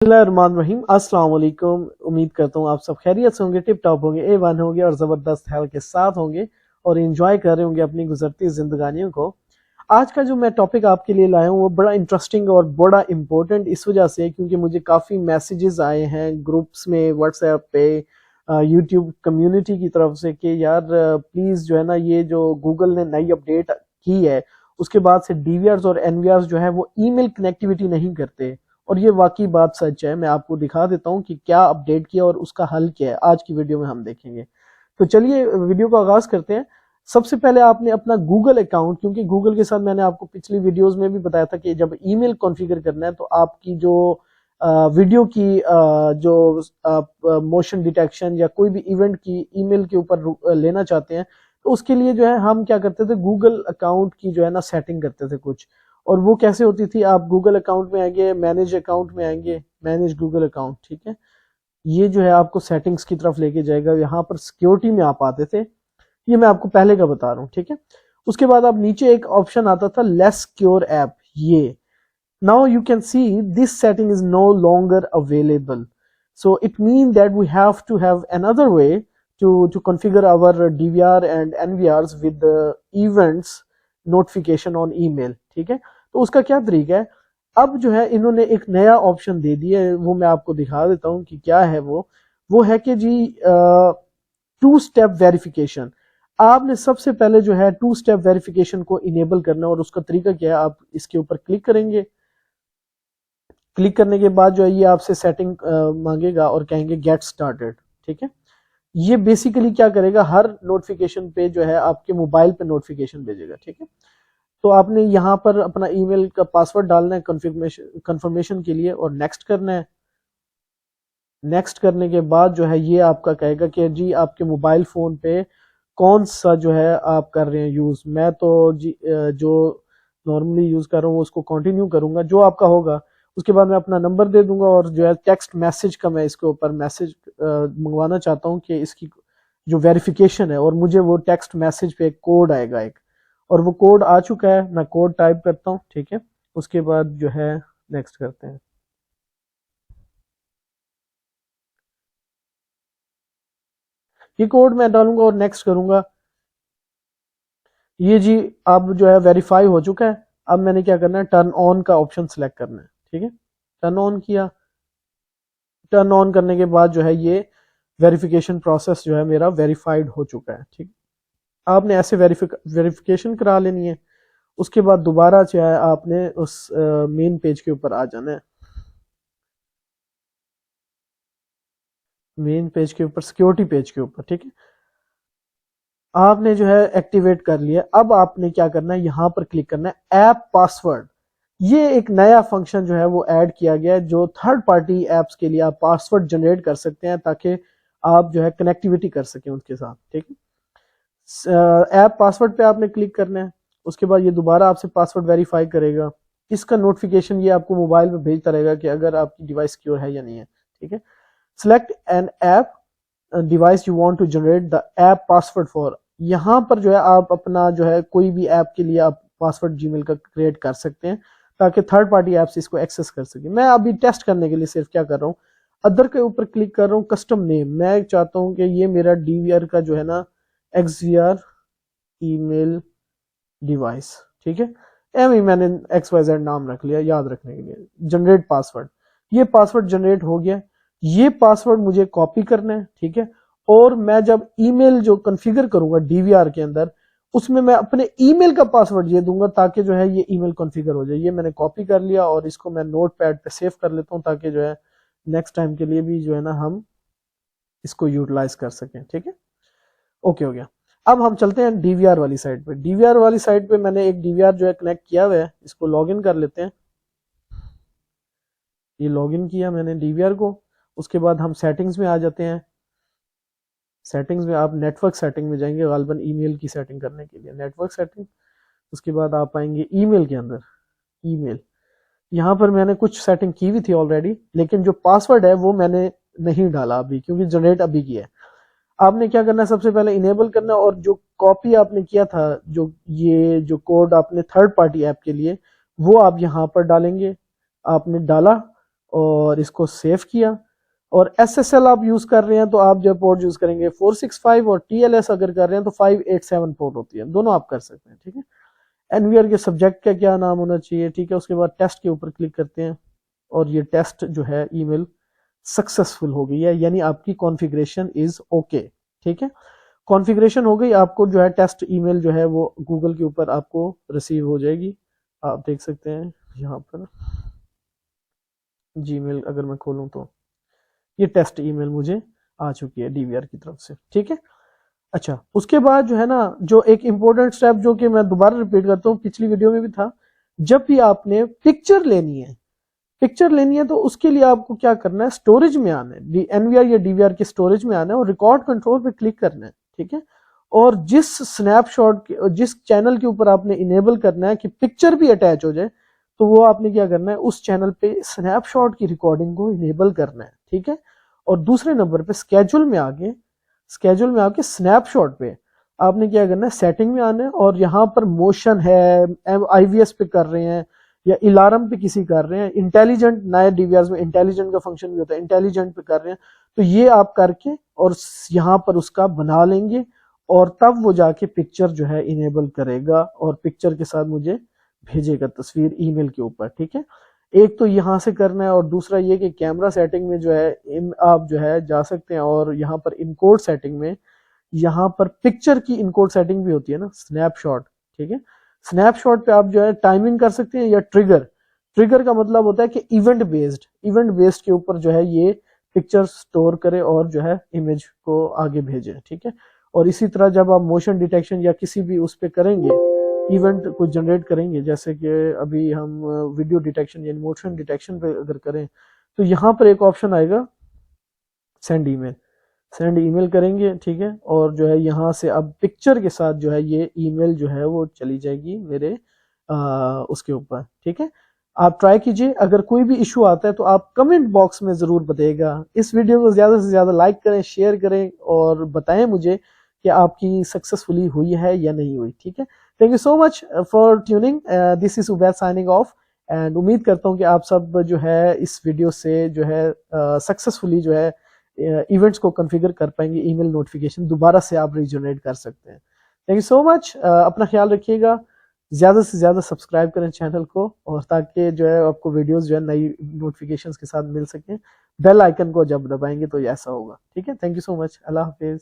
बिस्मिल्लाहिर्रहमानिर्रहीम। अस्सलाम वालेकुम। उम्मीद करता हूँ आप सब खैरियत से होंगे, टिप टॉप होंगे, A1 होंगे और ज़बरदस्त हेल्थ के साथ होंगे और एंजॉय कर रहे होंगे अपनी गुजरती जिंदगानियों को। आज का जो मैं टॉपिक आपके लिए लाया हूँ वो बड़ा इंटरेस्टिंग और बड़ा इम्पोर्टेंट इस वजह से क्योंकि मुझे काफ़ी मैसेजेस आए हैं ग्रुप्स में, व्हाट्सएप पे, यूट्यूब कम्युनिटी की तरफ से कि यार प्लीज़ जो है ना, ये जो गूगल ने नई अपडेट की है उसके बाद से डीवीआरस और एनवीआरस जो है वो ईमेल कनेक्टिविटी नहीं करते। और ये वाकई बात सच है। मैं आपको दिखा देता हूँ कि क्या अपडेट किया और उसका हल क्या है, आज की वीडियो में हम देखेंगे। तो चलिए वीडियो का आगाज करते हैं। सबसे पहले आपने अपना गूगल अकाउंट, क्योंकि गूगल के साथ मैंने आपको पिछली वीडियोस में भी बताया था कि जब ईमेल कॉन्फ़िगर करना है तो आपकी जो वीडियो की जो मोशन डिटेक्शन या कोई भी इवेंट की ईमेल के ऊपर लेना चाहते हैं तो उसके लिए जो है हम क्या करते थे, गूगल अकाउंट की जो है ना सेटिंग करते थे कुछ। और वो कैसे होती थी, आप गूगल अकाउंट में आएंगे, मैनेज अकाउंट में आएंगे, मैनेज गूगल अकाउंट, ठीक है। ये जो है आपको सेटिंग्स की तरफ लेके जाएगा। यहाँ पर सिक्योरिटी में आप आते थे, ये मैं आपको पहले का बता रहा हूँ, ठीक है। उसके बाद आप नीचे एक ऑप्शन आता था लेस सिक्योर ऐप, ये now you can see this setting is no longer available, so it means that we have to have another way to configure our DVR and NVRs with the events notification on email, ठीक है। तो उसका क्या तरीका है, अब जो है इन्होंने एक नया ऑप्शन दे दिया है, वो मैं आपको दिखा देता हूँ कि क्या है। वो है कि जी टू स्टेप वेरिफिकेशन। आपने सबसे पहले जो है टू स्टेप वेरिफिकेशन को इनेबल करना है और उसका तरीका क्या है, आप इसके ऊपर क्लिक करेंगे। क्लिक करने के बाद जो है ये आपसे सेटिंग मांगेगा और कहेंगे गेट स्टार्टेड, ठीक है। ये बेसिकली क्या करेगा, हर नोटिफिकेशन पे जो है आपके मोबाइल पे नोटिफिकेशन भेजेगा, ठीक है। तो आपने यहाँ पर अपना ईमेल का पासवर्ड डालना है कंफर्मेशन के लिए और नेक्स्ट करना है। नेक्स्ट करने के बाद जो है ये आपका कहेगा कि जी आपके मोबाइल फोन पे कौन सा जो है आप कर रहे हैं यूज। मैं तो जी जो नॉर्मली यूज कर रहा हूँ उसको कंटिन्यू करूंगा, जो आपका होगा। उसके बाद मैं अपना नंबर दे दूंगा और जो है टेक्स्ट मैसेज का मैं इसके ऊपर मैसेज मंगवाना चाहता हूँ कि इसकी जो वेरिफिकेशन है, और मुझे वो टेक्स्ट मैसेज पे एक कोड आएगा एक, और वो कोड आ चुका है। मैं कोड टाइप करता हूँ, ठीक है। उसके बाद जो है नेक्स्ट करते हैं। ये कोड मैं डालूंगा और नेक्स्ट करूंगा। ये जी अब जो है वेरीफाई हो चुका है। अब मैंने क्या करना है, टर्न ऑन का ऑप्शन सिलेक्ट करना है, ठीक है। टर्न ऑन किया। टर्न ऑन करने के बाद जो है ये वेरिफिकेशन प्रोसेस जो है मेरा वेरीफाइड हो चुका है, ठीक। आपने ऐसे वेरिफिकेशन करा लेनी है। उसके बाद दोबारा जो है आपने उस मेन पेज के ऊपर आ जाना है। मेन पेज के ऊपर, सिक्योरिटी पेज के ऊपर, ठीक है। आपने जो है एक्टिवेट कर लिया। अब आपने क्या करना है, यहां पर क्लिक करना है ऐप पासवर्ड। ये एक नया फंक्शन जो है वो ऐड किया गया है, जो थर्ड पार्टी एप्स के लिए आप पासवर्ड जनरेट कर सकते हैं ताकि आप जो है कनेक्टिविटी कर सकें उनके साथ, ठीक है। ऐप पासवर्ड पे आपने क्लिक करना है। उसके बाद ये दोबारा आपसे पासवर्ड वेरीफाई करेगा। इसका नोटिफिकेशन ये आपको मोबाइल पे भेजता रहेगा कि अगर आपकी डिवाइस सिक्योर है या नहीं है, ठीक है। Select an app device you want to generate the app password for. यहाँ पर जो है आप अपना जो है कोई भी ऐप के लिए आप पासवर्ड जीमेल का क्रिएट कर सकते हैं ताकि थर्ड पार्टी ऐप्स इसको एक्सेस कर सके। मैं अभी टेस्ट करने के लिए सिर्फ क्या कर रहा हूँ, अदर के ऊपर क्लिक कर रहा हूँ, कस्टम नेम। मैं चाहता हूँ कि ये मेरा डीवीआर का जो है ना XVR ईमेल डिवाइस, ठीक है। एम ही मैंने XYZ नाम रख लिया याद रखने के लिए। जनरेट पासवर्ड, ये पासवर्ड जनरेट हो गया। ये पासवर्ड मुझे कॉपी करना है, ठीक है। और मैं जब ईमेल जो कॉन्फ़िगर करूंगा डीवीआर के अंदर, उसमें मैं अपने ईमेल का पासवर्ड ये दूंगा ताकि जो है ये ईमेल कॉन्फ़िगर हो जाए। ये मैंने कॉपी कर लिया और इसको मैं नोट पैड पे सेव कर लेता हूँ ताकि जो है नेक्स्ट टाइम के लिए भी जो है ना हम इसको यूटिलाइज कर सकें, ठीक है। ओके हो गया। अब हम चलते हैं डीवीआर वाली साइड पे। डीवीआर वाली साइड पे मैंने एक डीवीआर जो है कनेक्ट किया हुआ है, इसको लॉगिन कर लेते हैं। ये लॉगिन किया मैंने डीवीआर को। उसके बाद हम सेटिंग्स में आ जाते हैं। सेटिंग्स में आप नेटवर्क सेटिंग में जाएंगे, गालबन ईमेल की सेटिंग करने के लिए नेटवर्क सेटिंग। उसके बाद आप आएंगे ईमेल के अंदर। ईमेल, यहाँ पर मैंने कुछ सेटिंग की हुई थी ऑलरेडी, लेकिन जो पासवर्ड है वो मैंने नहीं डाला अभी क्योंकि जनरेट अभी किया है। आपने क्या करना है, सबसे पहले इनेबल करना है और जो कॉपी आपने किया था, जो ये जो कोड आपने थर्ड पार्टी ऐप के लिए, वो आप यहाँ पर डालेंगे। आपने डाला। और इसको सेव किया। और SSL आप यूज कर रहे हैं तो आप जो पोर्ट यूज करेंगे 465, और TLS अगर कर रहे हैं तो 587 पोर्ट होती है, दोनों आप कर सकते हैं, ठीक है। एनवीआर के सब्जेक्ट का क्या नाम होना चाहिए, ठीक है। उसके बाद टेस्ट के ऊपर क्लिक करते हैं और ये टेस्ट जो है ईमेल सक्सेसफुल हो गई है, यानी आपकी कॉन्फ़िगरेशन इज ओके, ठीक है। कॉन्फ़िगरेशन हो गई, आपको जो है टेस्ट ईमेल जो है वो गूगल के ऊपर आपको रिसीव हो जाएगी। आप देख सकते हैं यहाँ पर जीमेल अगर मैं खोलूं तो ये टेस्ट ईमेल मुझे आ चुकी है डीवीआर की तरफ से, ठीक है। अच्छा, उसके बाद जो है ना, जो एक इंपॉर्टेंट स्टेप जो कि मैं दोबारा रिपीट करता हूँ, पिछली वीडियो में भी था, जब भी आपने पिक्चर लेनी है, तो उसके लिए आपको क्या करना है, स्टोरेज में आना है, एनवीआर या डीवीआर के स्टोरेज में आना है और रिकॉर्ड कंट्रोल पे क्लिक करना है, ठीक है। और जिस स्नैपशॉट जिस चैनल के ऊपर आपने इनेबल करना है कि पिक्चर भी अटैच हो जाए, तो वो आपने क्या करना है, उस चैनल पे स्नैपशॉट की रिकॉर्डिंग को इनेबल करना है, ठीक है। और दूसरे नंबर पे स्केड्यूल में आके स्नैपशॉट पे आपने क्या करना है, सेटिंग में आना है, और यहाँ पर मोशन है, IVS पे कर रहे हैं या अलार्म पे किसी कर रहे हैं, इंटेलिजेंट, नए डीवीआर में इंटेलिजेंट का फंक्शन भी होता है, इंटेलिजेंट पे कर रहे हैं, तो ये आप करके और यहाँ पर उसका बना लेंगे, और तब वो जाके पिक्चर जो है इनेबल करेगा और पिक्चर के साथ मुझे भेजेगा तस्वीर ईमेल के ऊपर, ठीक है। एक तो यहाँ से करना है, और दूसरा ये कि कैमरा सेटिंग में जो है आप जो है जा सकते हैं, और यहाँ पर इनकोड सेटिंग में, यहाँ पर पिक्चर की इनकोड सेटिंग भी होती है ना, स्नैपशॉट, ठीक है। स्नैपशॉट पे आप जो है टाइमिंग कर सकते हैं, या ट्रिगर का मतलब होता है कि इवेंट बेस्ड के ऊपर जो है ये पिक्चर स्टोर करे और जो है इमेज को आगे भेजे, ठीक है। और इसी तरह जब आप मोशन डिटेक्शन या किसी भी उस पे करेंगे, इवेंट को जनरेट करेंगे, जैसे कि अभी हम वीडियो डिटेक्शन या मोशन डिटेक्शन पे अगर करें, तो यहाँ पर एक ऑप्शन आएगा सेंड ईमेल करेंगे, ठीक है। और जो है यहाँ से अब पिक्चर के साथ जो है ये ईमेल जो है वो चली जाएगी मेरे उसके ऊपर, ठीक है। आप ट्राई कीजिए, अगर कोई भी इशू आता है तो आप कमेंट बॉक्स में जरूर बताइएगा। इस वीडियो को ज्यादा से ज्यादा लाइक करें, शेयर करें, और बताएं मुझे कि आपकी सक्सेसफुली हुई है या नहीं हुई, ठीक है। Thank you so much for tuning, this is Ubaid signing off, and उम्मीद करता हूँ कि आप सब जो है इस वीडियो से जो है सक्सेसफुली जो है इवेंट्स को कॉन्फ़िगर कर पाएंगे, ईमेल नोटिफिकेशन दोबारा से आप रीजनरेट कर सकते हैं। थैंक यू सो मच, अपना ख्याल रखिएगा, ज़्यादा से ज़्यादा सब्सक्राइब करें चैनल को, और ताकि जो है आपको वीडियोस जो है नई नोटिफिकेशंस के साथ मिल सकें। बेल आइकन को जब दबाएंगे तो ऐसा होगा, ठीक है। थैंक यू सो मच, अल्लाह हाफिज़।